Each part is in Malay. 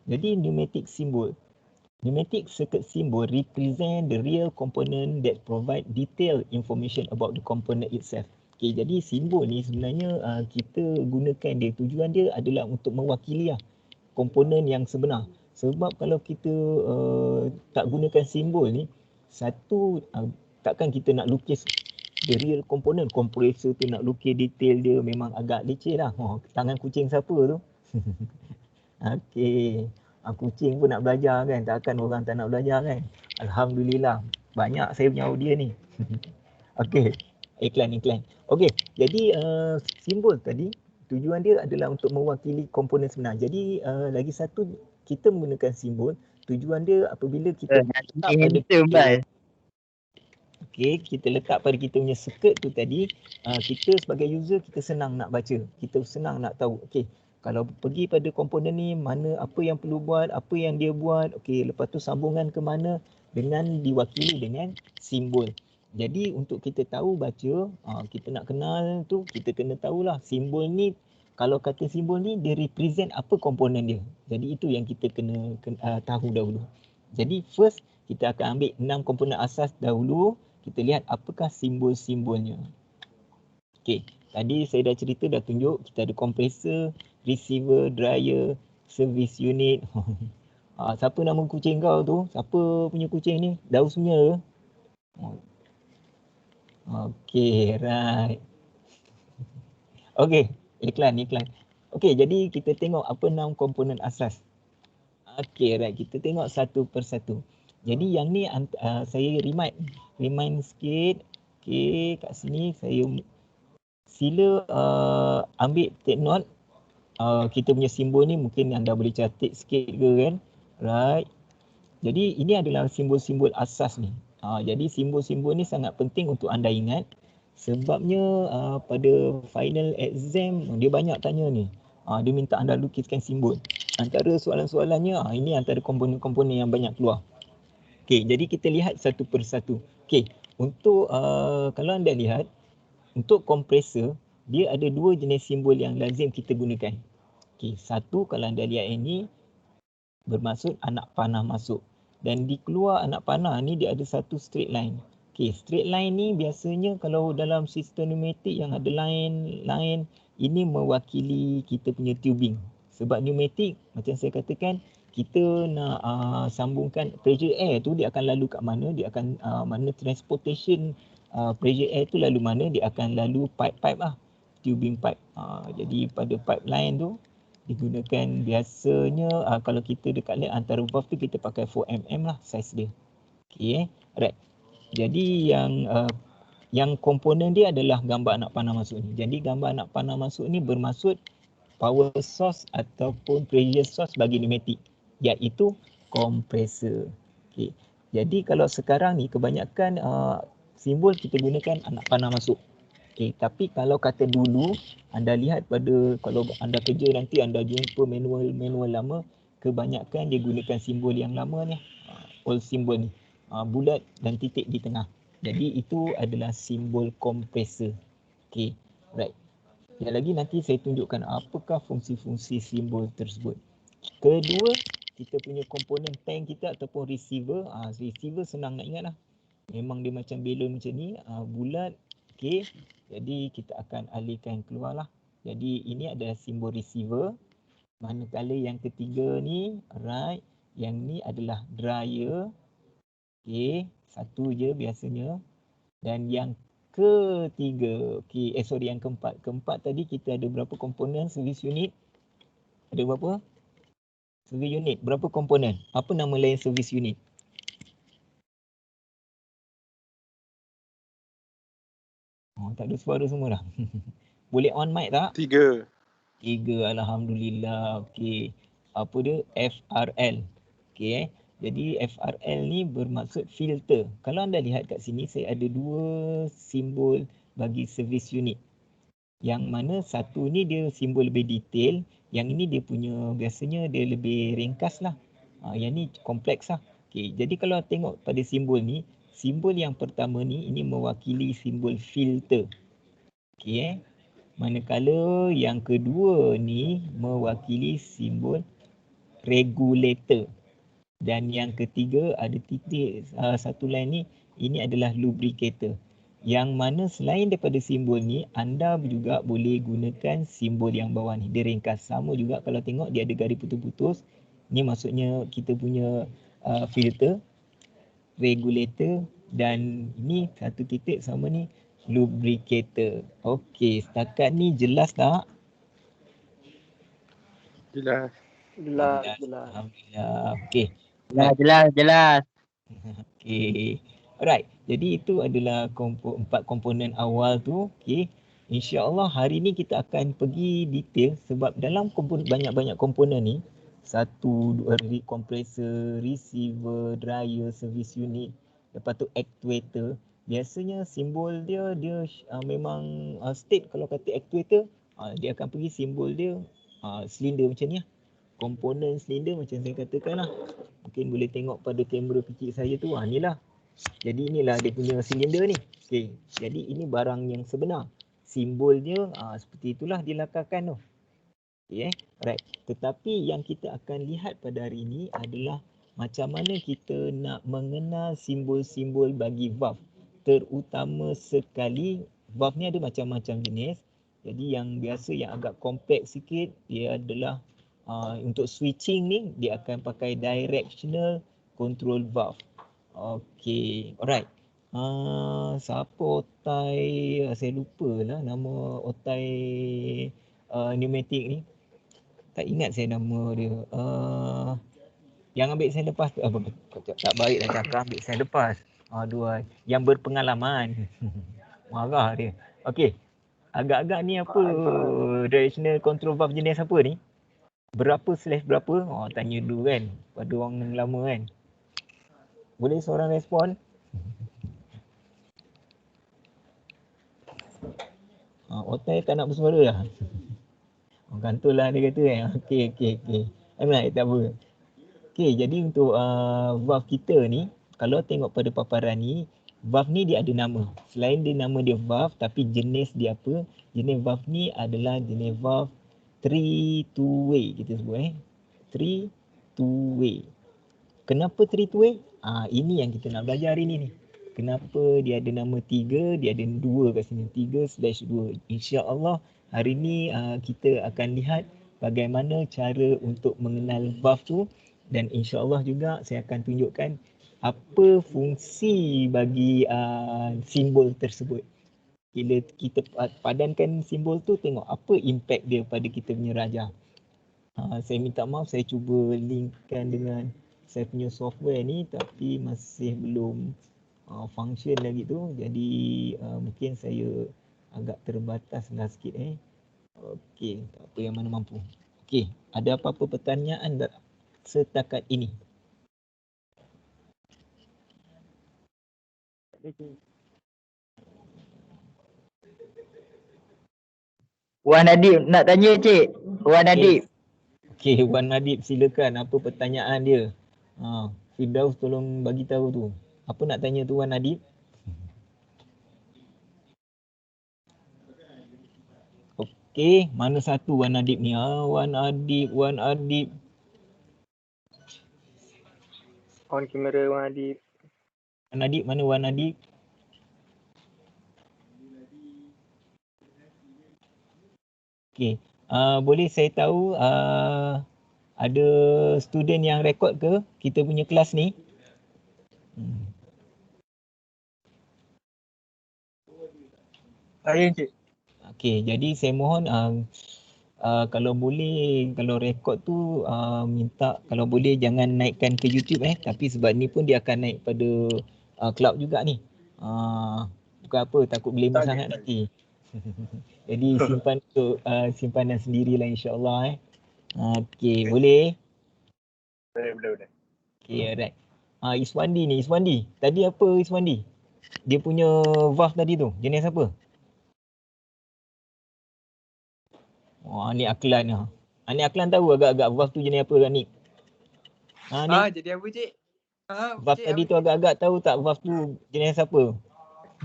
Jadi pneumatic symbol. Pneumatic circuit symbol represent the real component that provide detailed information about the component itself. Okay, jadi simbol ni sebenarnya kita gunakan dia, tujuan dia adalah untuk mewakili komponen yang sebenar. Sebab kalau kita tak gunakan simbol ni, satu takkan kita nak lukis the real component. Kompresor tu nak lukis detail dia memang agak leceh lah. Tangan kucing siapa tu? Okey. Kucing pun nak belajar kan, takkan orang tak nak belajar kan. Alhamdulillah, banyak saya punya audio ni. Okey, iklan. Okey, jadi simbol tadi tujuan dia adalah untuk mewakili komponen sebenar. Jadi lagi satu, kita menggunakan simbol, tujuan dia apabila kita letak pada kita letak pada kita punya circuit tu tadi, kita sebagai user kita senang nak baca, kita senang nak tahu. Okey, kalau pergi pada komponen ni, mana apa yang perlu buat, apa yang dia buat. Okey, lepas tu sambungan ke mana dengan diwakili dengan simbol. Jadi untuk kita tahu baca, kita nak kenal tu, kita kena tahulah simbol ni. Kalau kata simbol ni dia represent apa komponen dia. Jadi itu yang kita kena tahu dahulu. Jadi first kita akan ambil 6 komponen asas dahulu. Kita lihat apakah simbol-simbolnya. Okey, tadi saya dah cerita, dah tunjuk kita ada kompresor, receiver, dryer, service unit. Siapa nama kucing kau tu? Siapa punya kucing ni? Daus punya ke? Okey, right. Okey, iklan. Okey, jadi kita tengok apa 6 komponen asas. Okey, right. Kita tengok satu persatu. Jadi yang ni saya remind sikit. Okey, kat sini saya sila ambil take note. Kita punya simbol ni mungkin anda boleh catat sikit ke kan. Right. Jadi ini adalah simbol-simbol asas ni. Jadi simbol-simbol ni sangat penting untuk anda ingat. Sebabnya pada final exam dia banyak tanya ni. Dia minta anda lukiskan simbol. Antara soalan-soalannya, ini antara komponen-komponen yang banyak keluar. Okey, jadi kita lihat satu persatu. Okey, untuk kalau anda lihat, untuk kompresor, dia ada dua jenis simbol yang lazim kita gunakan. Okey, satu kalau anda lihat ini, bermaksud anak panah masuk. Dan di keluar anak panah ni dia ada satu straight line. Okey, straight line ni biasanya kalau dalam sistem pneumatik yang ada line, ini mewakili kita punya tubing. Sebab pneumatik, macam saya katakan, kita nak sambungkan pressure air tu, dia akan lalu kat mana, dia akan mana transportation pressure air tu lalu mana, dia akan lalu pipe lah, tubing pipe. Jadi pada pipeline tu digunakan biasanya kalau kita dekat lab antara valve tu kita pakai 4mm lah saiz dia. Okey, right. Jadi yang komponen dia adalah gambar anak panah masuk ni. Jadi gambar anak panah masuk ni bermaksud power source ataupun pressure source bagi pneumatik, iaitu kompresor. Okey. Jadi kalau sekarang ni kebanyakan simbol kita gunakan anak panah masuk. Okey, tapi kalau kata dulu anda lihat pada kalau anda kerja nanti anda jumpa manual lama, kebanyakan dia gunakan simbol yang lama ni, old simbol ni, bulat dan titik di tengah. Jadi itu adalah simbol kompresor. Okey, right. Yang lagi nanti saya tunjukkan apakah fungsi-fungsi simbol tersebut. Kedua, kita punya komponen tank kita ataupun receiver. Receiver senang nak ingat lah. Memang dia macam belon macam ni, bulat. Okey, jadi kita akan alihkan keluar lah. Jadi ini adalah simbol receiver. Manakala yang ketiga ni, right, yang ni adalah dryer. Okey, satu je biasanya. Dan yang ketiga, yang keempat. Keempat tadi kita ada berapa komponen service unit? Ada berapa? Service unit, berapa komponen? Apa nama lain service unit? Tak ada suara semua dah. Boleh on mic tak? 3. Alhamdulillah. Okey. Apa dia? FRL. Okey. Jadi FRL ni bermaksud filter. Kalau anda lihat kat sini, saya ada dua simbol bagi service unit. Yang mana satu ni dia simbol lebih detail, yang ini dia punya biasanya dia lebih ringkas lah. Yang ni kompleks lah. Okey, jadi kalau tengok pada simbol ni, simbol yang pertama ni ini mewakili simbol filter. Okey, manakala yang kedua ni mewakili simbol regulator. Dan yang ketiga ada titik satu line ni, ini adalah lubricator. Yang mana selain daripada simbol ni, anda juga boleh gunakan simbol yang bawah ni. Dia ringkas. Sama juga kalau tengok dia ada garis putus-putus. Ni maksudnya kita punya filter, regulator, dan ini satu titik sama ni lubricator. Okey, setakat ni jelas tak? Jelas. Jelas. Alhamdulillah. Okey. Jelas. Okey. Alright. Jadi itu adalah empat komponen awal tu. Okey. InsyaAllah hari ni kita akan pergi detail sebab dalam banyak-banyak komponen ni, satu, dua, compressor, receiver, dryer, service unit, lepas tu actuator. Biasanya simbol dia memang state. Kalau kata actuator, dia akan pergi simbol dia silinder macam ni lah. Komponen silinder macam saya katakan lah. Mungkin boleh tengok pada kamera kecil saya tu. Ni lah. Jadi inilah dia punya silinder ni. Okey. Jadi ini barang yang sebenar. Simbol dia seperti itulah dilakarkan tu. Okey Alright. Tetapi yang kita akan lihat pada hari ini adalah macam mana kita nak mengenal simbol-simbol bagi valve. Terutama sekali valve ni ada macam-macam jenis. Jadi yang biasa yang agak kompleks sikit dia adalah untuk switching ni dia akan pakai directional control valve. Okey, alright. Siapa otai, saya lupa lah nama otai pneumatic ni. Tak ingat saya nama dia. Yang ambil saya lepas tu, tak baik dah cakap ambil saya lepas. Aduh, yang berpengalaman. Marah dia. Okey, agak-agak ni apa directional control valve jenis apa ni? Berapa slash berapa? Tanya dulu kan pada orang lama kan. Boleh seorang respon? Otai tak nak bersuara lah. Kantul lah dia kata kan. Okey. Alright, tak apa. Okey, jadi untuk valve kita ni, kalau tengok pada paparan ni, valve ni dia ada nama. Selain dia nama dia valve, tapi jenis dia apa? Jenis valve ni adalah jenis valve 3-2-way kita sebut 3-2-way. Kenapa 3-2-way? Ini yang kita nak belajar hari ni. Kenapa dia ada nama 3, dia ada 2 kat sini. 3/2. InsyaAllah hari ni kita akan lihat bagaimana cara untuk mengenal valve tu. Dan insyaAllah juga saya akan tunjukkan apa fungsi bagi simbol tersebut. Bila kita padankan simbol tu, tengok apa impact dia pada kita punya rajah. Saya minta maaf, saya cuba linkkan dengan saya punya software ni tapi masih belum function lagi tu. Jadi mungkin saya agak terbatas lah sikit Okey, tak apa yang mana mampu. Okey, ada apa-apa pertanyaan setakat ini? Wan Adib nak tanya cik. Wan Adib. Okey, Wan Adib silakan. Apa pertanyaan dia? Firdaus tolong bagi tahu tu. Apa nak tanya tu Wan Adib? Okey, mana satu Wan Adib ni? Wan Adib. On kamera Wan Adib. Wan Adib, mana Wan Adib? Okey, boleh saya tahu ada student yang rekod ke kita punya kelas ni? Saya cik. Okey, jadi saya mohon kalau boleh, kalau rekod tu minta kalau boleh jangan naikkan ke YouTube tapi sebab ni pun dia akan naik pada cloud juga ni. Bukan apa, takut berlima sangat nanti. Jadi simpan untuk simpanan sendirilah insya-Allah Okey, boleh? Boleh. Okey, alright. Iswandi ni, Iswandi. Tadi apa Iswandi? Dia punya valve tadi tu, jenis apa? Ni Aklan lah. Ni Aklan tahu agak-agak valve tu jenis apa kan ni? Jadi apa cik? Valve cik, tadi apa tu agak-agak tahu tak valve tu jenis apa?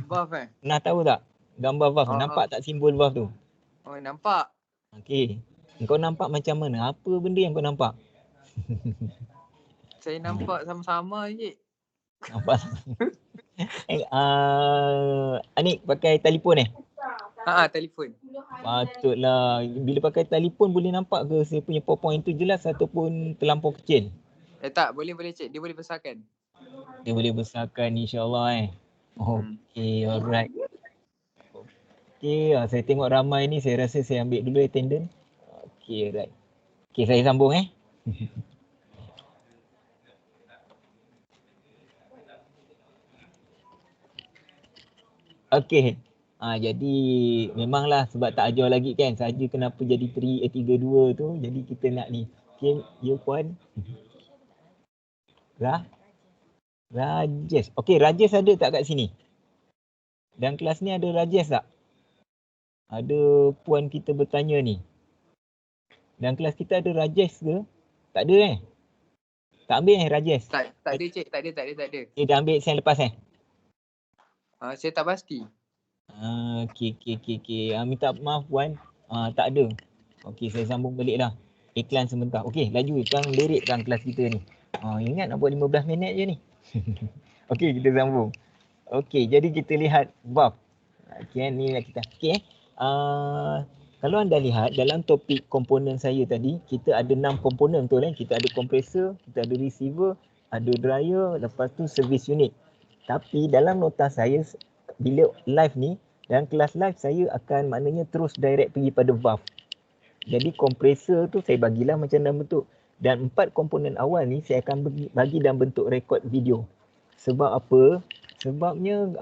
Valve Pernah tahu tak? Gambar valve, nampak tak simbol valve tu? nampak. Okey. Kau nampak macam mana? Apa benda yang kau nampak? Saya nampak sama-sama je. Nampak? Anik pakai telefon Telefon. Patutlah. Bila pakai telefon boleh nampak ke saya punya PowerPoint tu jelas ataupun terlampau kecil? Tak, boleh cik. Dia boleh besarkan. Dia boleh besarkan insyaAllah Okay, alright. Okay, saya tengok ramai ni, saya rasa saya ambil dulu attendance. Okay, alright. Okay, saya sambung Okay. Jadi memanglah sebab tak ajar lagi kan, saja kenapa jadi 32 tu, jadi kita nak ni. Okay, you puan. Rajesh. Okay, Rajesh ada tak kat sini? Dan kelas ni ada Rajesh tak? Ada puan kita bertanya ni. Dan kelas kita ada Rajesh ke? Tak ada Tak ambil Rajesh? Tak ada cik, tak ada. Okay, dah ambil sen lepas Saya tak pasti. Okay. Minta maaf puan. Tak ada. Okay, saya sambung balik lah. Iklan sebentar. Okay, laju. Sekarang lirik kan kelas kita ni. Ingat nak buat 15 minit je ni. Okay, kita sambung. Okay, jadi kita lihat valve. Okay, ni lah kita. Okay, kalau anda lihat dalam topik komponen saya tadi, kita ada 6 komponen betul Kita ada compressor, kita ada receiver, ada dryer, lepas tu service unit. Tapi dalam nota saya, bila live ni, dalam kelas live saya akan maknanya terus direct pergi pada valve. Jadi compressor tu saya bagilah macam dalam bentuk. Dan 4 komponen awal ni saya akan bagi dalam bentuk record video. Sebab apa? Sebabnya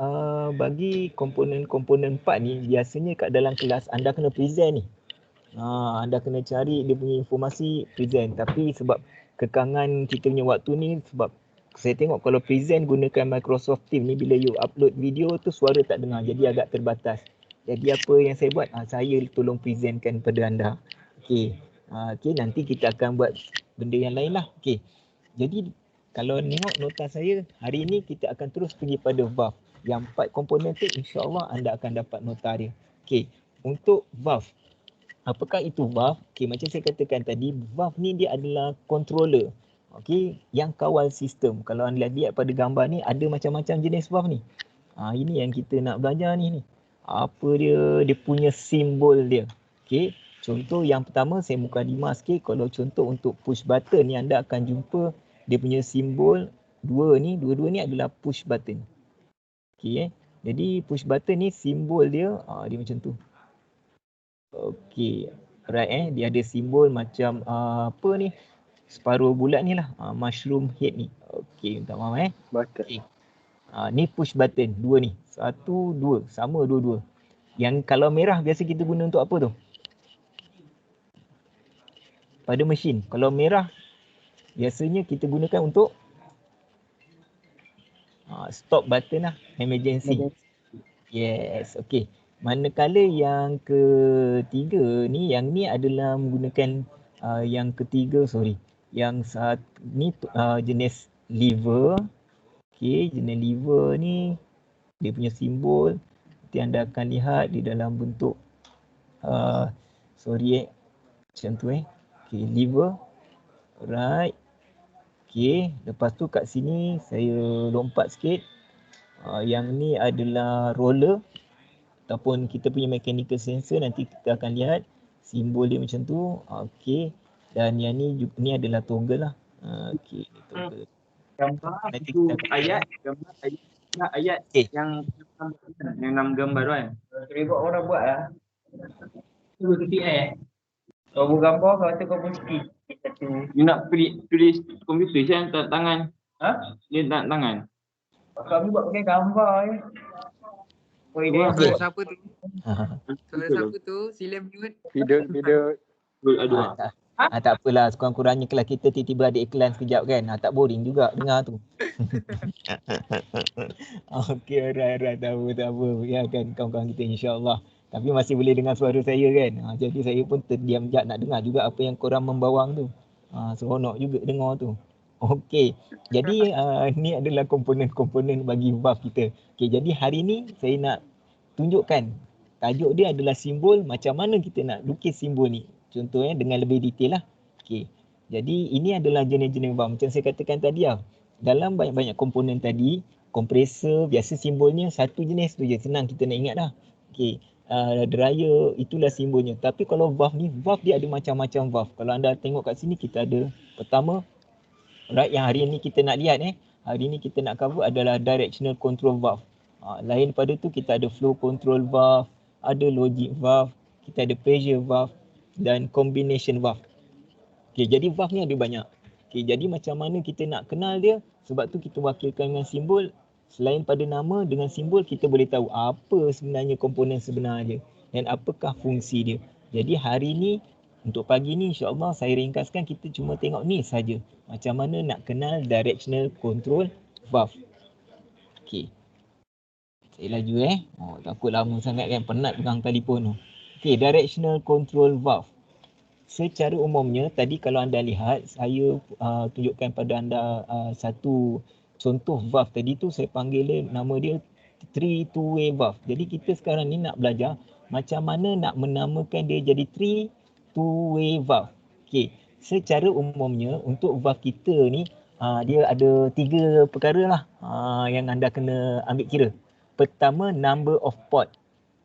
bagi komponen-komponen 4 ni biasanya kat dalam kelas anda kena present ni. Anda kena cari dia punya informasi present. Tapi sebab kekangan kita punya waktu ni, sebab saya tengok kalau present gunakan Microsoft Teams ni, bila you upload video tu suara tak dengar, jadi agak terbatas. Jadi apa yang saya buat, saya tolong presentkan pada anda. Okay, nanti kita akan buat benda yang lain lah. Okay, jadi kalau tengok nota saya, hari ini kita akan terus pergi pada valve. Yang 4 komponen tu insyaAllah anda akan dapat nota dia. Okay, untuk valve. Apakah itu valve? Okay, macam saya katakan tadi, valve ni dia adalah controller. Okay, yang kawal sistem. Kalau anda lihat pada gambar ni, ada macam-macam jenis valve ni. Ini yang kita nak belajar ni. Apa dia punya simbol dia. Okay, contoh yang pertama saya mukadimah sikit. Kalau contoh untuk push button ni, anda akan jumpa dia punya simbol dua ni adalah push button. Okay, jadi push button ni simbol dia, dia macam tu. Okay, right dia ada simbol macam apa ni, separuh bulat ni lah, mushroom head ni. Okay, minta maaf okay. Ni push button, dua ni. 1, 2, sama dua-dua. Yang kalau merah biasa kita guna untuk apa tu? Pada mesin. Kalau merah biasanya kita gunakan untuk stop button lah, emergency. Yes, okay. Manakala yang ketiga ni, yang ni adalah menggunakan yang ketiga, Yang ni jenis lever. Okay, jenis lever ni dia punya simbol. Nanti anda akan lihat di dalam bentuk macam tu Okay, lever. Alright. Okay, lepas tu kat sini saya lompat sikit. Yang ni adalah roller ataupun kita punya mechanical sensor. Nanti kita akan lihat simbol dia macam tu. Okay, dan yang ni adalah toggle lah. Okay, toggle. Gambar itu ayat okay. Yang 6 gambar tu kan. Buat orang buat lah. Tu ketik kau buat gambar kau kata kau pun skip. You nak tulis komputer je tak tangan. Dia tak tangan. Kami buat pakai gambar Suara siapa tu? Suara siapa tu? Sila mute. Video. Tak apalah, sekurang-kurangnya kelas kita tiba-tiba ada iklan sekejap kan. Tak boring juga dengar tu. Okay, alright, tak apa. Ya kan kawan-kawan kita insyaAllah. Tapi masih boleh dengar suara saya kan. Jadi saya pun terdiam sekejap nak dengar juga apa yang korang membawang tu. Seronok juga dengar tu. Okey, jadi ni adalah komponen-komponen bagi valve kita. Okey, jadi hari ni saya nak tunjukkan tajuk dia adalah simbol, macam mana kita nak lukis simbol ni. Contohnya dengan lebih detail lah. Okey, Jadi ini adalah jenis-jenis valve. Macam saya katakan tadi lah. Dalam banyak-banyak komponen tadi, kompresor biasa simbolnya satu jenis tu je. Senang kita nak ingat dah. Okey. Dryer itulah simbolnya. Tapi kalau valve ni, valve dia ada macam-macam valve. Kalau anda tengok kat sini kita ada pertama, right, yang hari ni kita nak lihat hari ni kita nak cover adalah directional control valve. Lain pada tu kita ada flow control valve, ada logic valve, kita ada pressure valve dan combination valve. Okey, jadi valve ni ada banyak. Okey, jadi macam mana kita nak kenal dia? Sebab tu kita wakilkan dengan simbol. Selain pada nama, dengan simbol kita boleh tahu apa sebenarnya komponen sebenar dia dan apakah fungsi dia. Jadi hari ni, untuk pagi ni insya-Allah saya ringkaskan, kita cuma tengok ni saja. Macam mana nak kenal directional control valve. Okey. Saya laju takut lama sangat kan, penat pegang telefon tu. Okey, directional control valve. Secara umumnya tadi kalau anda lihat, saya tunjukkan pada anda satu contoh valve tadi tu, saya panggil dia, nama dia 3 two-way valve. Jadi kita sekarang ni nak belajar macam mana nak menamakan dia jadi 3 two-way valve. Okey, secara umumnya untuk valve kita ni dia ada 3 perkara lah yang anda kena ambil kira. Pertama, number of port.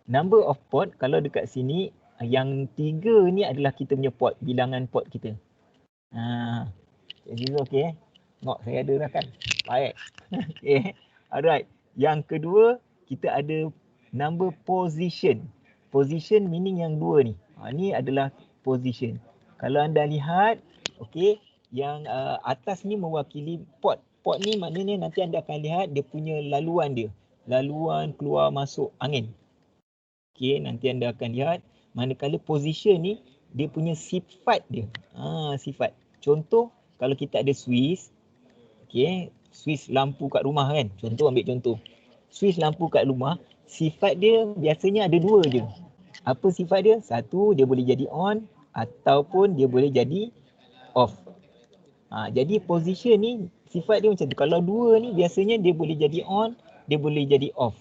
Number of port, kalau dekat sini yang 3 ni adalah kita punya port, bilangan port kita. Jadi okey Tengok saya ada dah kan. Baik. Okey. Alright. Yang kedua, kita ada number position. Position meaning yang 2 ni. Ni adalah position. Kalau anda lihat, okey, yang atas ni mewakili port. Port ni maknanya nanti anda akan lihat dia punya laluan dia. Laluan keluar masuk angin. Okey, nanti anda akan lihat. Manakala position ni dia punya sifat dia. Sifat. Contoh, kalau kita ada Swiss, okey, Swiss lampu kat rumah kan. Contoh, ambil contoh. Swiss lampu kat rumah, sifat dia biasanya ada 2 je. Apa sifat dia? Satu, dia boleh jadi on ataupun dia boleh jadi off. Jadi position ni sifat dia macam tu. Kalau 2 ni biasanya dia boleh jadi on, dia boleh jadi off.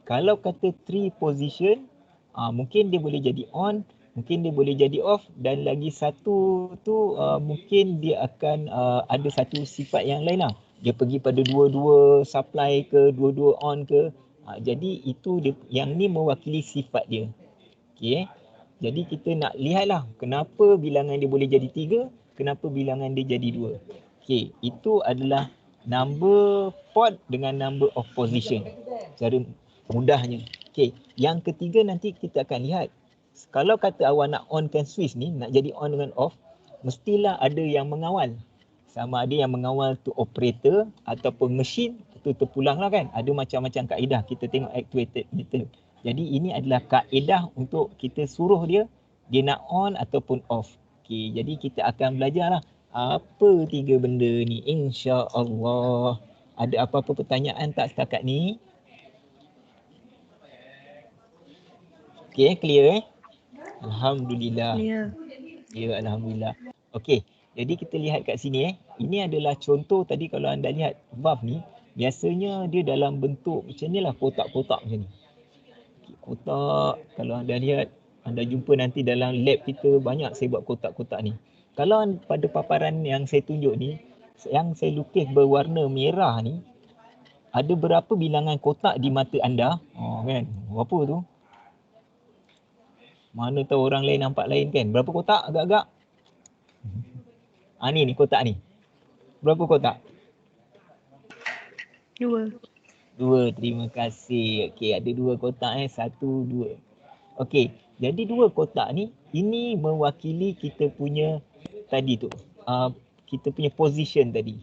Kalau kata 3 position, mungkin dia boleh jadi on, mungkin dia boleh jadi off, dan lagi satu tu mungkin dia akan ada satu sifat yang lain lah. Dia pergi pada dua-dua supply ke, dua-dua on ke. Jadi itu dia, yang ni mewakili sifat dia. Okey. Jadi kita nak lihatlah kenapa bilangan dia boleh jadi 3, kenapa bilangan dia jadi 2. Okey, itu adalah number port dengan number of position. Cara mudahnya. Okey, yang ketiga nanti kita akan lihat. Kalau kata awak nak onkan switch ni, nak jadi on dengan off, mestilah ada yang mengawal. Sama ada yang mengawal tu operator ataupun mesin, itu terpulang lah kan. Ada macam-macam kaedah. Kita tengok actuated meter. Jadi ini adalah kaedah untuk kita suruh dia nak on ataupun off. Okey, jadi kita akan belajar lah apa 3 benda ni, insya-Allah. Ada apa-apa pertanyaan tak setakat ni? Okey, clear Alhamdulillah. Ya, alhamdulillah. Okey, jadi kita lihat kat sini Ini adalah contoh tadi. Kalau anda lihat valve ni, biasanya dia dalam bentuk macam ni lah, kotak-kotak macam ni. Kotak, kalau anda lihat, anda jumpa nanti dalam lab kita banyak saya buat kotak-kotak ni. Kalau pada paparan yang saya tunjuk ni, yang saya lukis berwarna merah ni, ada berapa bilangan kotak di mata anda? Kan? Berapa tu? Mana tahu orang lain nampak lain kan? Berapa kotak agak-agak? Ni kotak ni. Berapa kotak? 2. 2, terima kasih. Okey, ada 2 kotak 1, 2. Okey, jadi 2 kotak ni, ini mewakili kita punya tadi tu. Kita punya position tadi.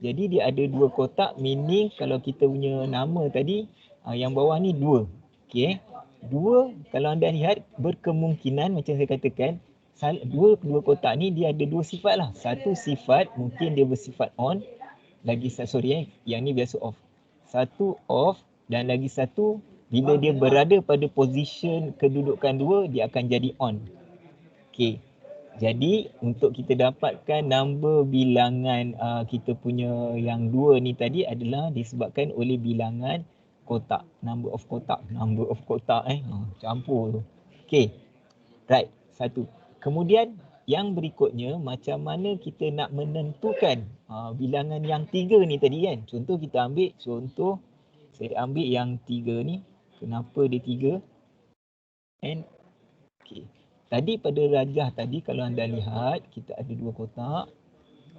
Jadi dia ada 2 kotak, meaning kalau kita punya nama tadi, yang bawah ni 2. Okey. 2, kalau anda lihat berkemungkinan macam saya katakan, dua kotak ni dia ada 2 sifat lah. Satu sifat mungkin dia bersifat on, yang ni biasa off. Satu off, dan lagi satu bila dia berada pada position kedudukan 2, dia akan jadi on. Okey. Jadi untuk kita dapatkan number bilangan kita punya yang 2 ni tadi adalah disebabkan oleh bilangan kotak, number of kotak, campur tu. Okey. Right, satu. Kemudian yang berikutnya macam mana kita nak menentukan bilangan yang 3 ni tadi kan. Contoh kita ambil contoh saya ambil yang 3 ni. Kenapa dia 3? And okey. Tadi pada rajah tadi kalau anda lihat kita ada 2 kotak.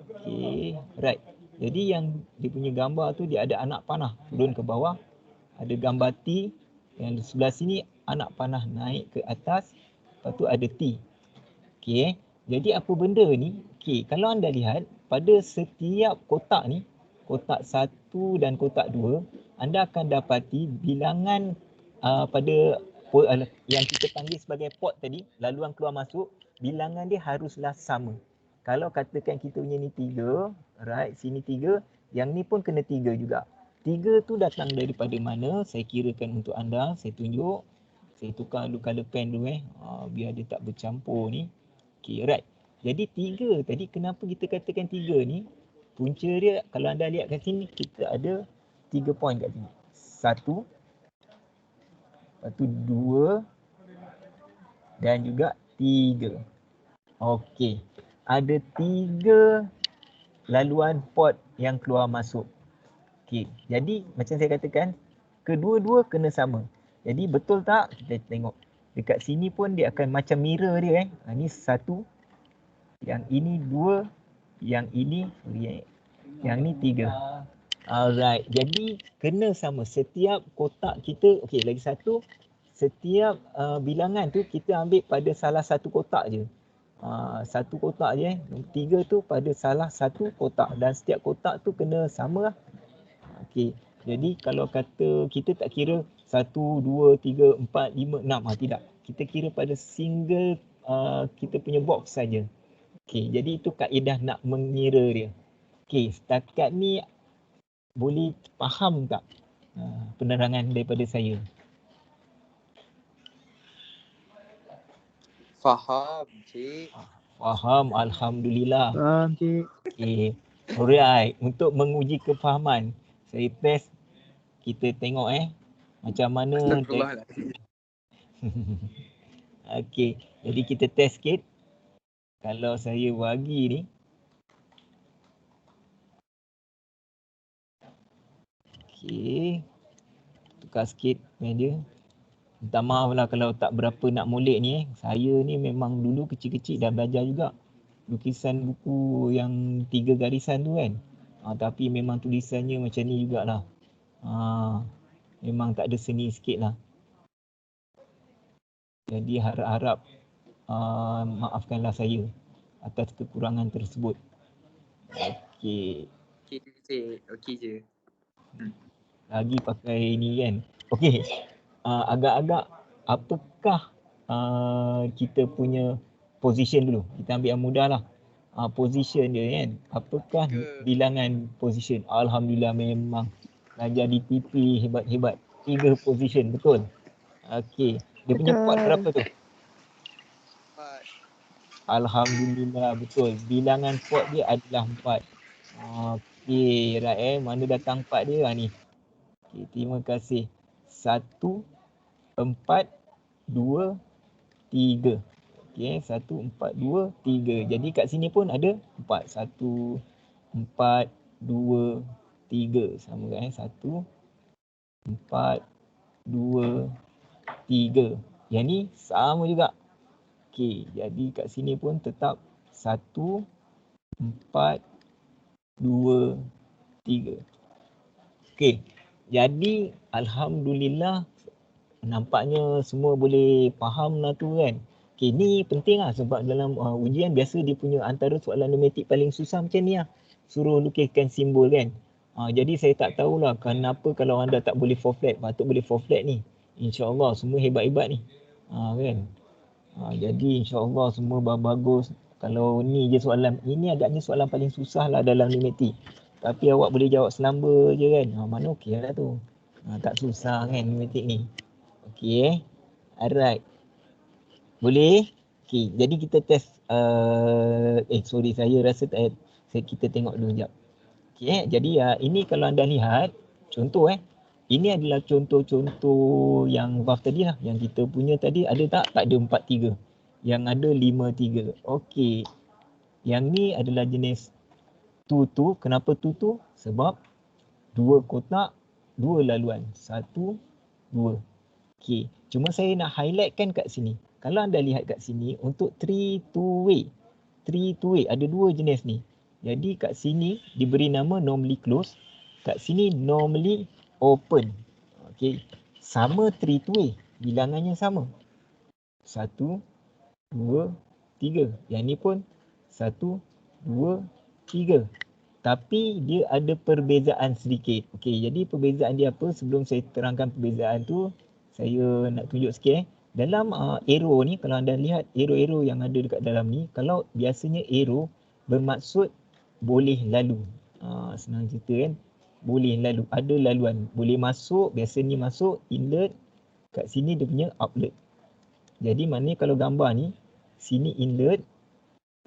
Okey, right. Jadi yang dia punya gambar tu dia ada anak panah turun ke bawah. Ada gambar T yang di sebelah sini anak panah naik ke atas. Lepas tu ada T. Okey. Jadi apa benda ni? Okey, kalau anda lihat pada setiap kotak ni, kotak 1 dan kotak 2, anda akan dapati bilangan pada yang kita panggil sebagai port tadi, laluan keluar masuk, bilangan dia haruslah sama. Kalau katakan kita punya ni 3, right, sini 3, yang ni pun kena 3 juga. 3 tu datang daripada mana? Saya kirakan untuk anda, saya tunjuk. Saya tukar dulu colour pen dulu biar dia tak bercampur ni. Okay, right. Jadi 3 tadi, kenapa kita katakan 3 ni? Punca dia, kalau anda lihat kat sini, kita ada 3 point kat sini. 1, lepas tu 2 dan juga 3. Okey. Ada 3 laluan port yang keluar masuk. Okey. Jadi macam saya katakan, kedua-dua kena sama. Jadi betul tak? Kita tengok. Dekat sini pun dia akan macam mirror dia Ini 1, yang ini 2, yang ini yang ni 3. Alright. Jadi kena sama setiap kotak kita. Okey, lagi satu. Setiap bilangan tu kita ambil pada salah satu kotak je. Satu kotak je. 3 tu pada salah satu kotak dan setiap kotak tu kena sama lah. Okey. Jadi kalau kata kita tak kira 1, 2, 3, 4, 5, 6. Tidak. Kita kira pada single kita punya box saja. Okey. Jadi itu kaedah nak mengira dia. Okey. Setakat ni boleh faham tak penerangan daripada saya? Faham, Cik. Faham, Alhamdulillah. Faham, Cik. Okay. Alright. Untuk menguji kefahaman, saya test. Kita tengok macam mana. Astagfirullahaladzim. Okay. Jadi kita test sikit. Kalau saya bagi ni. Okay. Tukar sikit meja. Minta maaf lah kalau tak berapa nak molek ni Saya ni memang dulu kecil-kecil dah belajar juga lukisan buku yang 3 garisan tu kan. Tapi memang tulisannya macam ni jugalah. Memang tak ada seni sikit lah. Jadi harap-harap maafkanlah saya atas kekurangan tersebut. Okey. Okey, Cik. Okey je. Lagi pakai ni kan. Okey. Agak-agak apakah kita punya position dulu. Kita ambil yang mudah lah. Position dia kan. Apakah bilangan position? Alhamdulillah memang belajar di TP hebat-hebat. 3 position, betul? Okey. Dia punya port berapa tu? 4. Alhamdulillah, betul. Bilangan port dia adalah 4. Okey, right Mana datang 4 dia ni? Okey, terima kasih. 1, 4, 2, 3. Okey, 1, 4, 2, 3. Jadi kat sini pun ada 4. 1, 4, 2, 3. Sama kan? 1, 4, 2, 3. Yang ni sama juga. Okey, jadi kat sini pun tetap 1, 4, 2, 3. Okey, jadi Alhamdulillah nampaknya semua boleh faham lah tu kan. Okay, ni penting lah sebab dalam ujian biasa dia punya antara soalan numetik paling susah macam ni lah. Suruh lukiskan simbol kan. Jadi saya tak tahulah kenapa kalau anda tak boleh 4 flat, patut boleh 4 flat ni. InsyaAllah semua hebat-hebat ni. Kan. Jadi insyaAllah semua bagus. Kalau ni je soalan, ini agaknya soalan paling susah lah dalam numetik. Tapi awak boleh jawab selamba je kan. Mana okey lah tu. Tak susah kan numetik ni. Okey Alright. Boleh? Okey, jadi kita test saya rasa kita tengok dulu sekejap. Okey jadi ini kalau anda lihat contoh ini adalah contoh-contoh yang buff tadi lah. Yang kita punya tadi ada tak? Tak ada 4, 3. yang ada 5-3. Okey. Yang ni adalah jenis tutu. Kenapa tutu? Sebab 2 kotak, 2 laluan. 1, 2. Okey. Cuma saya nak highlightkan kat sini. Kalau anda lihat kat sini untuk 3 two way. 3 two way ada 2 jenis ni. Jadi kat sini diberi nama normally close. Kat sini normally open. Okey. Sama 3 two way. Bilangannya sama. 1, 2, 3. Yang ni pun 1, 2, 3. Tapi dia ada perbezaan sedikit. Okey, jadi perbezaan dia apa? Sebelum saya terangkan perbezaan tu, saya nak tunjuk sikit. Dalam arrow ni, kalau anda lihat arrow-arrow yang ada dekat dalam ni, kalau biasanya arrow bermaksud boleh lalu. Senang cerita kan? Boleh lalu. Ada laluan. Boleh masuk, biasa ni masuk, inlet. Kat sini dia punya outlet. Jadi maknanya kalau gambar ni, sini inlet.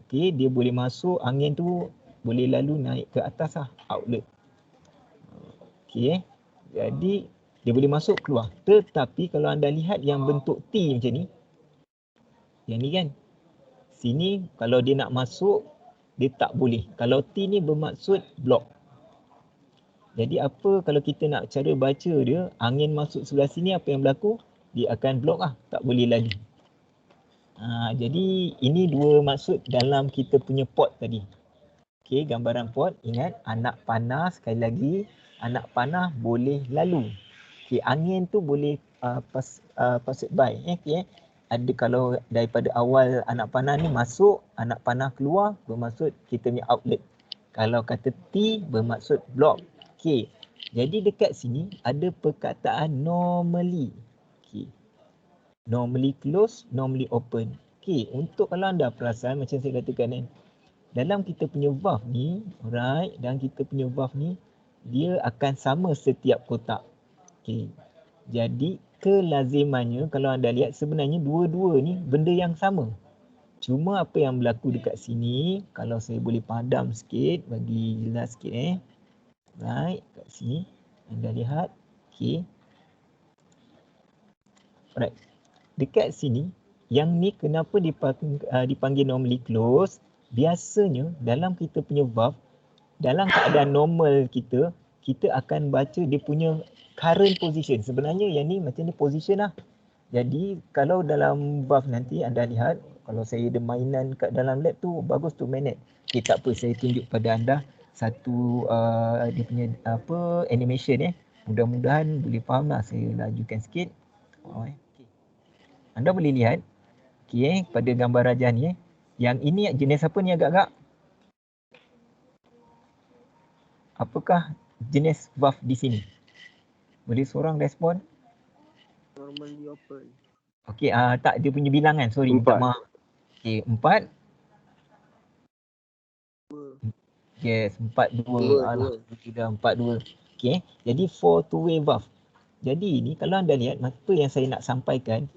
Okey, dia boleh masuk, angin tu boleh lalu naik ke atas lah, outlet. Okey, jadi dia boleh masuk keluar. Tetapi kalau anda lihat yang bentuk T macam ni, yang ni kan, sini kalau dia nak masuk, dia tak boleh. Kalau T ni bermaksud block. Jadi apa kalau kita nak cara baca dia, angin masuk sebelah sini, apa yang berlaku? Dia akan block lah, tak boleh lagi. Jadi ini 2 maksud dalam kita punya pot tadi. Okey, gambaran pot, ingat anak panah, sekali lagi, anak panah boleh lalu. Okey, angin tu boleh passed by. Okey, ada kalau daripada awal anak panah ni masuk, anak panah keluar, bermaksud kita punya outlet. Kalau kata T bermaksud block. Okey, jadi dekat sini ada perkataan normally. Okey, normally close, normally open. Okey, untuk kalau anda perasan macam saya katakan kan, dalam kita punya valve ni, alright, dan kita punya valve ni, dia akan sama setiap kotak. Okey. Jadi kelazimannya kalau anda lihat sebenarnya dua-dua ni benda yang sama. Cuma apa yang berlaku dekat sini, kalau saya boleh padam sikit, bagi jelas sikit Right, kat sini anda lihat. Okey. Alright. Dekat sini, yang ni kenapa dipanggil normally close? Biasanya dalam kita punya valve, dalam keadaan normal kita, kita akan baca dia punya current position. Sebenarnya yang ni macam ni position lah. Jadi kalau dalam valve nanti anda lihat, kalau saya ada mainan kat dalam lab tu, bagus tu magnet. Okay, tak apa, saya tunjuk pada anda satu dia punya animation Mudah-mudahan boleh faham lah. Saya lajukan sikit. Okay. Anda boleh lihat pada gambar rajah ni yang ini jenis apa ni agak-agak? Apakah jenis valve di sini? Boleh seorang respon? Normally open. Okey, tak, dia punya bilangan, sorry, minta maaf. Okey, 4. Yes, 4, 2. Alhamdulillah, 4, 2. Okey, jadi 4 two-way valve. Jadi ni kalau anda lihat, apa yang saya nak sampaikan,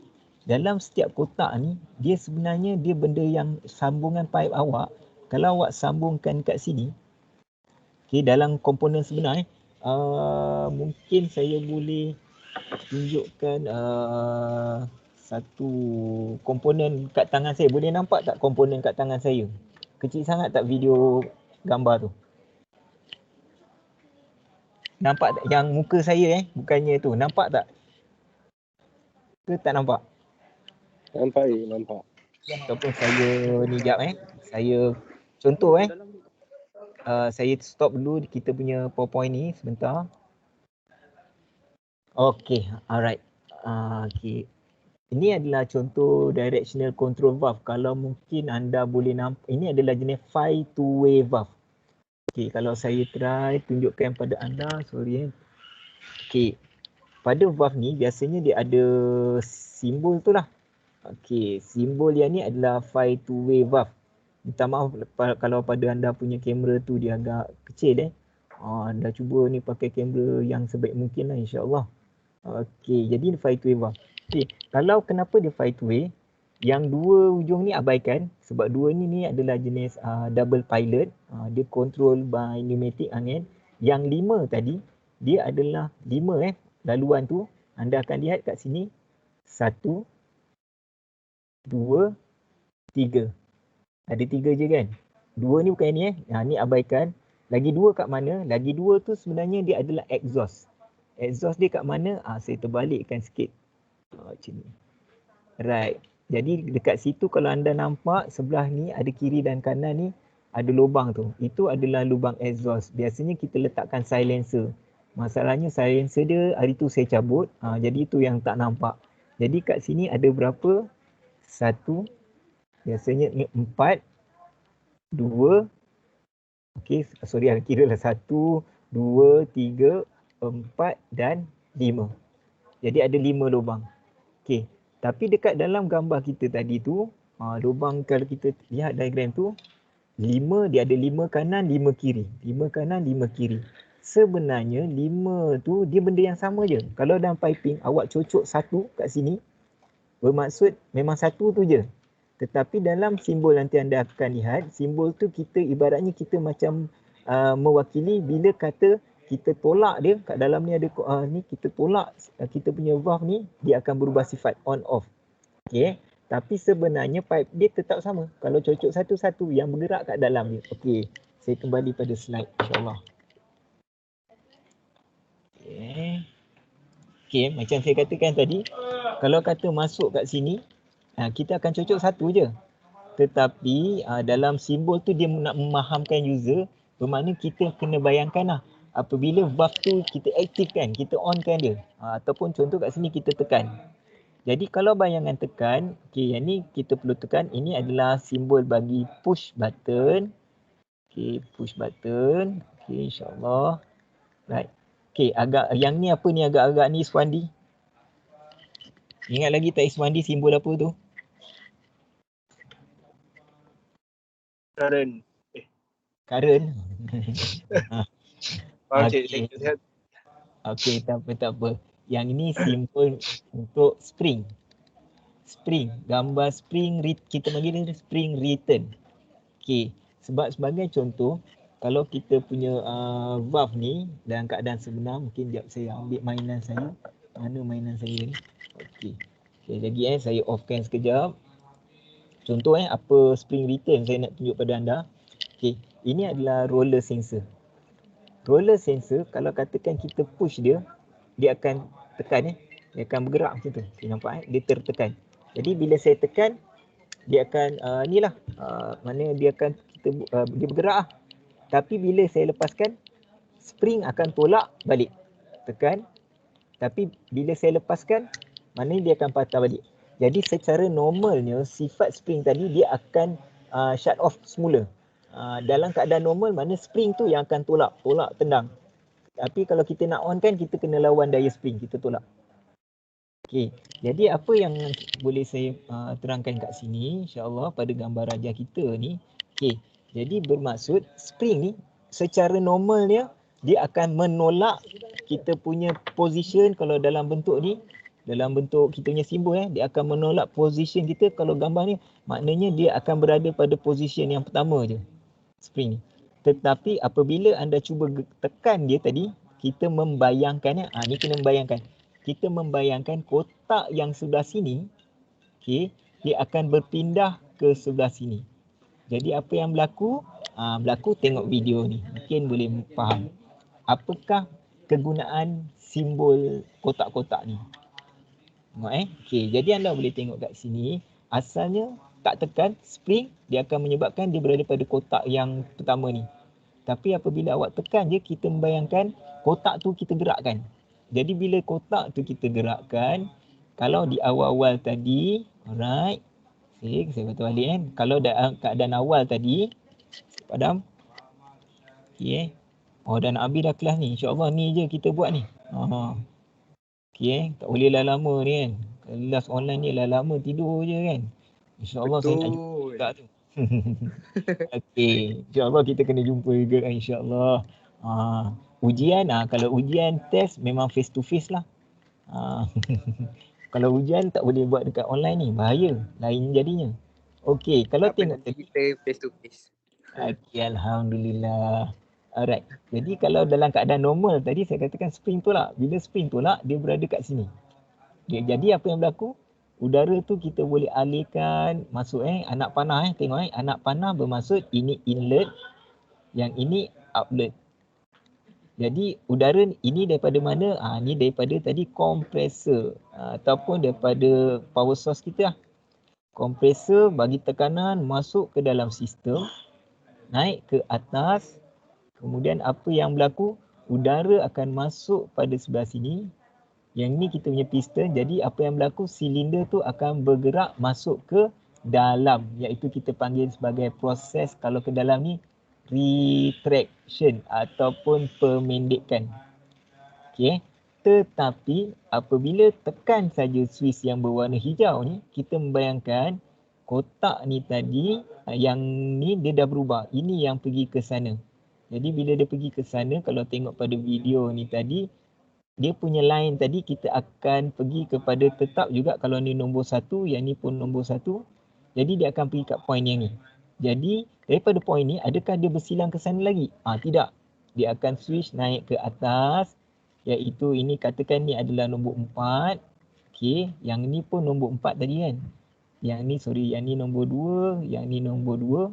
dalam setiap kotak ni, dia sebenarnya dia benda yang sambungan pipe awak, kalau awak sambungkan kat sini, okay, dalam komponen sebenar mungkin saya boleh tunjukkan satu komponen kat tangan saya. Boleh nampak tak komponen kat tangan saya? Kecil sangat tak video gambar tu? Nampak tak yang muka saya bukannya tu? Nampak tak? Ke tak nampak? Nampak. Ataupun saya ni jap saya contoh saya stop dulu kita punya PowerPoint ni sebentar. Okay, alright. Okay. Ini adalah contoh directional control valve. Kalau mungkin anda boleh nampak, ini adalah jenis 5 two-way valve. Okay, kalau saya try tunjukkan pada anda, sorry Okay, pada valve ni biasanya dia ada simbol tu lah. Okay, simbol yang ni adalah 5 two-way valve. Minta maaf kalau pada anda punya kamera tu dia agak kecil anda cuba ni pakai kamera yang sebaik mungkin lah, insyaAllah. Okay, jadi 5 two-way valve. Okay, kalau kenapa dia 5 two-way, yang 2 ujung ni abaikan sebab 2 ni adalah jenis double pilot. Dia control by pneumatic angin. Yang 5 tadi, dia adalah 5 laluan tu. Anda akan lihat kat sini 1, 2, 3. Ada 3 je kan? 2 ni bukan ni ni abaikan. Lagi 2 kat mana? Lagi 2 tu sebenarnya dia adalah exhaust. Exhaust dia kat mana? Saya terbalikkan sikit. Macam ni. Right. Jadi dekat situ kalau anda nampak sebelah ni ada kiri dan kanan ni ada lubang tu. Itu adalah lubang exhaust. Biasanya kita letakkan silencer. Masalahnya silencer dia hari tu saya cabut. Jadi itu yang tak nampak. Jadi kat sini ada berapa? 1, biasanya ni 4, 2, okey, sorry, kira lah 1, 2, 3, 4 dan 5. Jadi ada 5 lubang. Okey, tapi dekat dalam gambar kita tadi tu, lubang kalau kita lihat diagram tu, 5 dia ada 5 kanan, 5 kiri. 5 kanan, 5 kiri. Sebenarnya 5 tu dia benda yang sama je. Kalau dalam piping awak cocok 1 kat sini, bermaksud memang 1 tu je. Tetapi dalam simbol nanti anda akan lihat, simbol tu kita ibaratnya kita macam mewakili bila kata kita tolak dia, kat dalam ni ada ni kita tolak kita punya valve ni, dia akan berubah sifat on off. Okey, tapi sebenarnya pipe dia tetap sama. Kalau cocok satu-satu yang bergerak kat dalam dia. Okey, saya kembali pada slide insya-Allah. Okey, macam saya katakan tadi, kalau kata masuk kat sini, kita akan cocok satu je. Tetapi dalam simbol tu dia nak memahamkan user, bermakna kita kena bayangkan lah, apabila valve tu kita aktifkan, kita onkan dia. Ataupun contoh kat sini kita tekan. Jadi kalau bayangan tekan, okey, yang ni kita perlu tekan, ini adalah simbol bagi push button. Okey, push button. Okey, insya-Allah. Right. Okey, agak yang ni apa ni agak-agak ni Iswandi? Ingat lagi tak Iswandi simbol apa tu? Current. Current. Okey. Okey, tak apa. Yang ini simbol untuk spring. Spring, gambar spring, kita panggil dia spring return. Okey, sebab sebagai contoh, kalau kita punya valve ni dalam keadaan sebenar, mungkin sekejap saya ambil mainan saya. Mana mainan saya ni? Okey. Okey, lagi saya offkan sekejap. Contoh apa spring return saya nak tunjuk pada anda. Okey, ini adalah roller sensor. Roller sensor kalau katakan kita push dia, dia akan tekan dia akan bergerak macam tu. Okay, nampak dia tertekan. Jadi bila saya tekan, dia akan mana dia akan dia bergerak lah. Tapi bila saya lepaskan, spring akan tolak balik. Tekan. Tapi bila saya lepaskan, maknanya dia akan patah balik. Jadi secara normalnya sifat spring tadi dia akan shut off semula. Dalam keadaan normal mana spring tu yang akan tolak tendang. Tapi kalau kita nak on kan, kita kena lawan daya spring, kita tolak. Okey, jadi apa yang boleh saya terangkan kat sini insya-Allah pada gambar raja kita ni. Okey, jadi bermaksud spring ni secara normalnya dia akan menolak kita punya position. Kalau dalam bentuk ni, dalam bentuk kita punya simbol dia akan menolak position kita. Kalau gambar ni maknanya dia akan berada pada position yang pertama je spring ni. Tetapi apabila anda cuba tekan dia tadi, kita membayangkannya, ni kena membayangkan. Kita membayangkan kotak yang sebelah sini, okey, dia akan berpindah ke sebelah sini. Jadi apa yang berlaku? Berlaku tengok video ni, mungkin boleh faham. Apakah kegunaan simbol kotak-kotak ni? Tengok okey, jadi anda boleh tengok kat sini, asalnya tak tekan spring, dia akan menyebabkan dia berada pada kotak yang pertama ni. Tapi apabila awak tekan je, kita membayangkan kotak tu kita gerakkan. Jadi bila kotak tu kita gerakkan, kalau di awal-awal tadi, alright, saya betul balik kalau dalam keadaan awal tadi, padam. Okey dan nak habis dah kelas ni. InsyaAllah ni je kita buat ni. Okey tak boleh lah lama ni kan. Kelas online ni lah lama tidur je kan. InsyaAllah saya nak jumpa juga tu. Okey, insyaAllah kita kena jumpa juga insyaAllah. Ujian, kalau ujian test memang face to face lah. Kalau ujian tak boleh buat dekat online ni, bahaya, lain jadinya. Okey, kalau tengok tadi kita face to face. Okey, alhamdulillah. Alright. Jadi kalau dalam keadaan normal tadi saya katakan spring tolak. Bila spring tolak, dia berada kat sini. Jadi apa yang berlaku? udara tu kita boleh alihkan masuk anak panah tengok anak panah bermaksud ini inlet, yang ini outlet. Jadi udara ini daripada mana? Ni daripada tadi kompresor ataupun daripada power source kita lah. Kompresor bagi tekanan masuk ke dalam sistem, naik ke atas, kemudian apa yang berlaku? Udara akan masuk pada sebelah sini. Yang ni kita punya piston, jadi apa yang berlaku? Silinder tu akan bergerak masuk ke dalam, iaitu kita panggil sebagai proses, kalau ke dalam ni retraction ataupun pemendekan. Okey. Tetapi apabila tekan saja switch yang berwarna hijau ni, kita membayangkan kotak ni tadi, yang ni dia dah berubah. Ini yang pergi ke sana. Jadi bila dia pergi ke sana, kalau tengok pada video ni tadi, dia punya line tadi kita akan pergi kepada tetap juga kalau ni nombor 1, yang ni pun nombor 1. Jadi dia akan pergi kat point yang ni. Jadi daripada point ni, adakah dia bersilang ke sana lagi? Tidak. Dia akan switch naik ke atas, iaitu ini katakan ni adalah nombor 4. Okey, yang ni pun nombor 4 tadi kan. Yang ni nombor 2, yang ni nombor 2,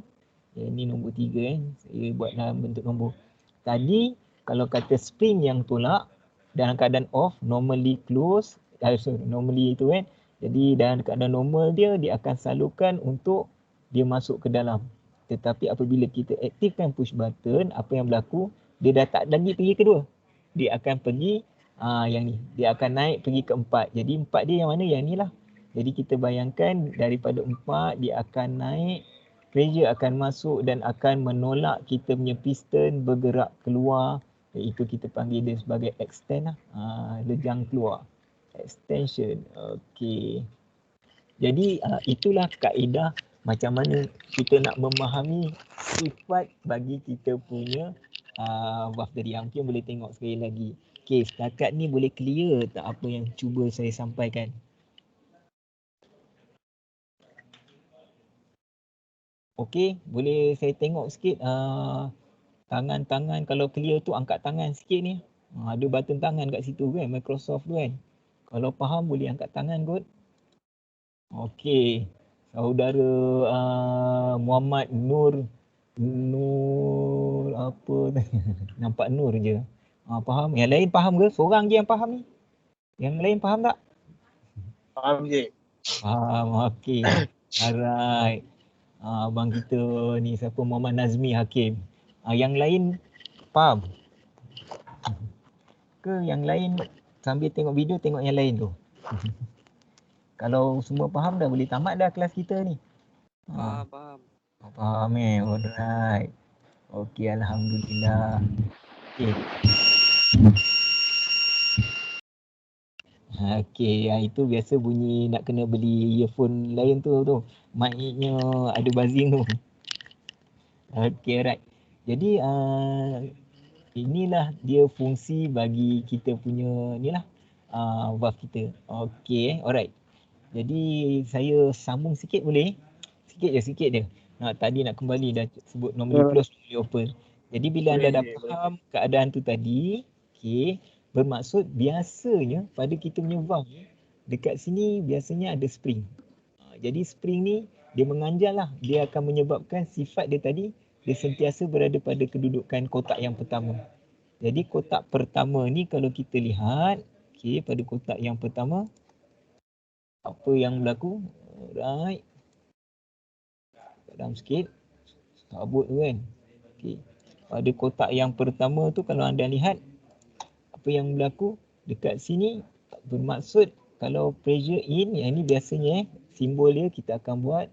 yang ni nombor 3 kan. Saya buat dalam bentuk nombor. Tadi kalau kata spring yang tolak dalam keadaan off, normally close, normally itu kan. Jadi dalam keadaan normal dia akan salurkan untuk dia masuk ke dalam. Tetapi apabila kita aktifkan push button, apa yang berlaku? Dia dah tak lagi pergi ke 2. Dia akan pergi yang ni. Dia akan naik pergi ke 4. Jadi 4 dia yang mana? Yang ni lah. Jadi kita bayangkan daripada 4 dia akan naik, pressure akan masuk dan akan menolak kita punya piston bergerak keluar, iaitu kita panggil dia sebagai extend lah. Lejang keluar. Extension. Okey. Jadi itulah kaedah macam mana kita nak memahami sifat bagi kita punya valve tadi. Mungkin boleh tengok sekali lagi. Okey, setakat ni boleh clear tak apa yang cuba saya sampaikan? Okey, boleh saya tengok sikit tangan-tangan, kalau clear tu angkat tangan sikit ni. Ada button tangan kat situ kan, Microsoft tu kan. Kalau faham boleh angkat tangan kot. Okey, saudara Muhammad Nur apa nampak Nur je. Faham? Yang lain faham ke? Seorang je yang faham ni. Yang lain faham tak? Faham je. Faham, okey. Alright. Abang kita ni siapa? Muhammad Nazmi Hakim. Yang lain faham? Ke yang lain sambil tengok video tengok yang lain tu? Kalau semua faham dah boleh tamat dah kelas kita ni. Faham. Faham alright. Okey, alhamdulillah. Okey. Okey, itu biasa bunyi nak kena beli earphone lain tu. Mic-nya ada buzzing tu. Okey, alright. Jadi inilah dia fungsi bagi kita punya ni lah valve kita. Okey, alright. Jadi saya sambung sikit boleh? Sikit je. Tadi nak kembali dah sebut normally close, normally open. Jadi bila anda dah faham keadaan tu tadi, okey, bermaksud biasanya pada kita punya valve ni, dekat sini biasanya ada spring. Jadi spring ni dia menganjal lah. Dia akan menyebabkan sifat dia tadi, dia sentiasa berada pada kedudukan kotak yang pertama. Jadi kotak pertama ni kalau kita lihat, okey, pada kotak yang pertama, apa yang berlaku? Alright. Dalam sikit. Sabut tu kan. Okey. Pada kotak yang pertama tu kalau anda lihat, apa yang berlaku? Dekat sini bermaksud kalau pressure in, yang ni biasanya simbol dia kita akan buat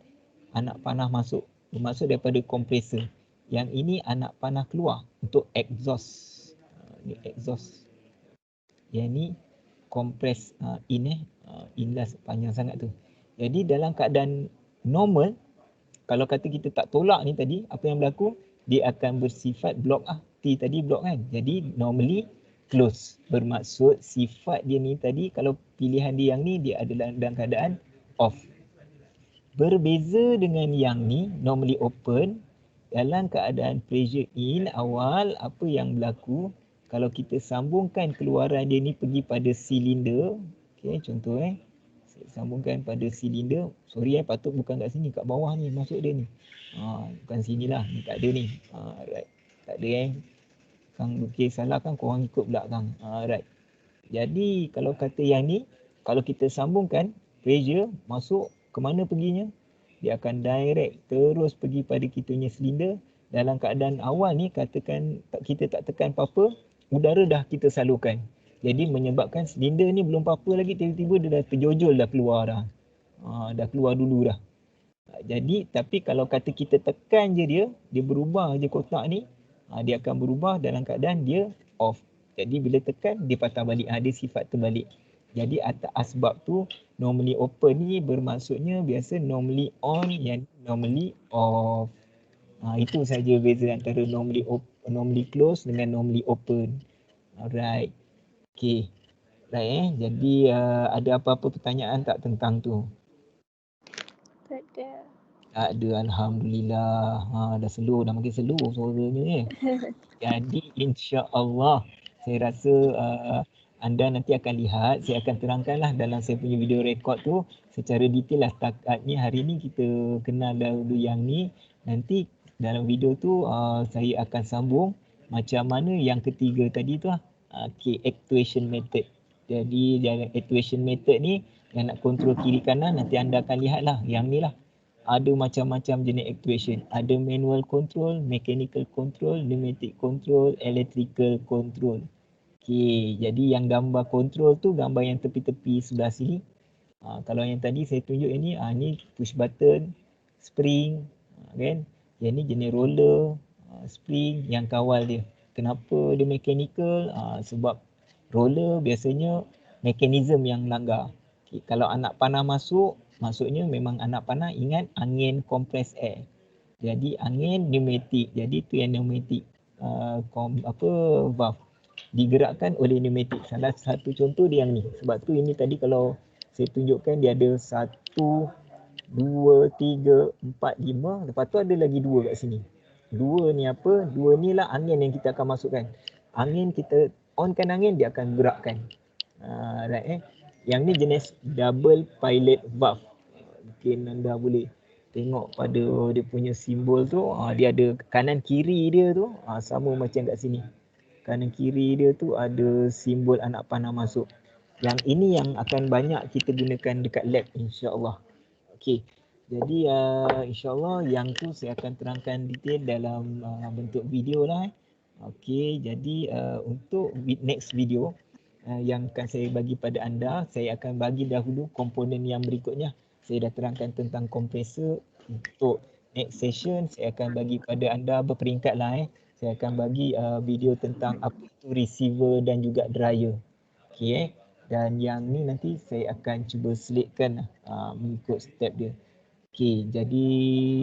anak panah masuk. Bermaksud daripada kompresor. Yang ini anak panah keluar untuk exhaust. Ni exhaust. Yang ni compress in inlah panjang sangat tu. Jadi dalam keadaan normal, kalau kata kita tak tolak ni tadi, apa yang berlaku? Dia akan bersifat block T tadi block kan. Jadi normally close. Bermaksud sifat dia ni tadi, kalau pilihan dia yang ni, dia adalah dalam keadaan off. Berbeza dengan yang ni, normally open, dalam keadaan pressure in awal, apa yang berlaku? Kalau kita sambungkan keluaran dia ni pergi pada silinder, okay, contoh Saya sambungkan pada silinder. Sorry patut bukan kat sini, kat bawah ni masuk dia ni. Bukan sini lah, ni tak ada ni. Right. Tak ada Kang Lukis salah kan, korang ikut pula Kang. Right. Jadi kalau kata yang ni, kalau kita sambungkan, pressure masuk ke mana perginya? Dia akan direct terus pergi pada kita punya silinder. Dalam keadaan awal ni, katakan kita tak tekan apa-apa, udara dah kita salurkan. Jadi menyebabkan silinder ni belum apa-apa lagi, tiba-tiba dia dah terjojol, dah keluar dah. Dah keluar dulu dah. Jadi tapi kalau kata kita tekan je dia berubah je kotak ni, dia akan berubah dalam keadaan dia off. Jadi bila tekan dia patah balik, dia sifat terbalik. Jadi atas asbab tu normally open ni bermaksudnya biasa normally on yang normally off. Itu saja beza antara normally close dengan normally open. Alright. Okay. Right Jadi ada apa-apa pertanyaan tak tentang tu? Tak ada. Tak ada, Alhamdulillah. Dah slow, dah makin slow suaranya ni. Jadi insya-Allah saya rasa anda nanti akan lihat, saya akan terangkanlah dalam saya punya video rekod tu secara detail lah. Takatnya hari ni kita kenal dahulu yang ni, nanti dalam video tu saya akan sambung macam mana yang ketiga tadi tu lah. Okay, actuation method. Jadi dalam actuation method ni yang nak kontrol kiri kanan, nanti anda akan lihat lah yang ni lah. Ada macam-macam jenis actuation. Ada manual control, mechanical control, pneumatic control, electrical control. Okey, jadi yang gambar control tu gambar yang tepi-tepi sebelah sini. Kalau yang tadi saya tunjuk ini, ni push button, spring, kan? Yang ni jenis roller, spring yang kawal dia. Kenapa dia mechanical? Sebab roller biasanya mekanisme yang langgar. Okay, kalau anak panah masuk, maksudnya memang anak panah ingat angin compress air. Jadi angin pneumatik. Jadi tu yang pneumatik valve digerakkan oleh pneumatik. Salah satu contoh dia yang ni. Sebab tu ini tadi kalau saya tunjukkan dia ada 1, 2, 3, 4, 5. Lepas tu ada lagi 2 kat sini. 2 ni apa? 2 ni lah angin yang kita akan masukkan. Angin kita onkan angin, dia akan gerakkan. Right. Yang ni jenis double pilot valve. Mungkin anda boleh tengok pada dia punya simbol tu, dia ada kanan kiri dia tu sama macam kat sini. Kanan kiri dia tu ada simbol anak panah masuk. Yang ini yang akan banyak kita gunakan dekat lab, insya-Allah. Okey. Jadi insya-Allah yang tu saya akan terangkan detail dalam bentuk video lah. Okey, jadi untuk next video yang akan saya bagi pada anda, saya akan bagi dahulu komponen yang berikutnya. Saya dah terangkan tentang kompresor. Untuk next session saya akan bagi pada anda berperingkat lah. Saya akan bagi video tentang apa itu receiver dan juga dryer. Okey Dan yang ni nanti saya akan cuba selitkan mengikut step dia. Okey, jadi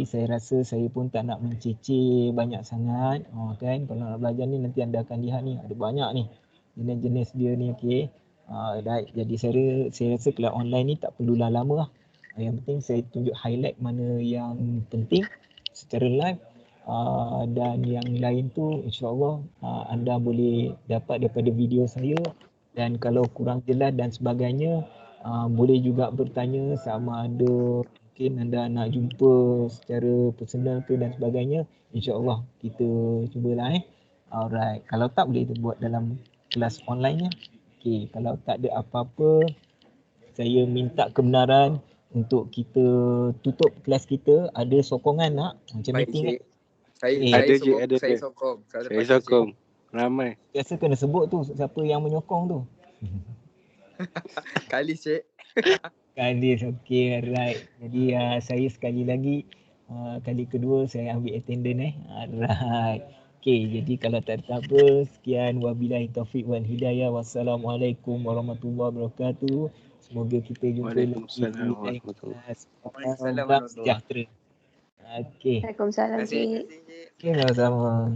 saya rasa saya pun tak nak menceceh banyak sangat. Kan kalau nak belajar ni nanti anda akan lihat ni ada banyak ni jenis-jenis dia ni. Okey. Jadi saya rasa kelas online ni tak perlulah lama lah. Yang penting saya tunjuk highlight mana yang penting secara live. Dan yang lain tu insya-Allah anda boleh dapat daripada video saya. Dan kalau kurang jelas dan sebagainya, boleh juga bertanya sama ada mungkin anda nak jumpa secara personal ke dan sebagainya. InsyaAllah kita cubalah. Alright, kalau tak boleh kita buat dalam kelas online nya. Okay, kalau tak ada apa-apa, saya minta kebenaran untuk kita tutup kelas kita. Ada sokongan tak? Macam Baik, meeting Cik. kan? Ada, Cik. ada, Saya Cik. sokong. Saya sokong. Ramai. Biasa kena sebut tu siapa yang menyokong tu. Kali, Cik. Kadis, okey, right. Jadi saya sekali lagi kali kedua saya ambil attendance Right. Okey, jadi kalau tak ada apa, sekian wabillahi taufik wal hidayah. Wassalamualaikum warahmatullahi wabarakatuh. Semoga kita jumpa lagi Waalaikumsalam warahmatullahi Waalaikumsalam Salam sejahtera. Okey. Waalaikumsalam, Terima kasih, Cik. Cik. Okey, sama-sama.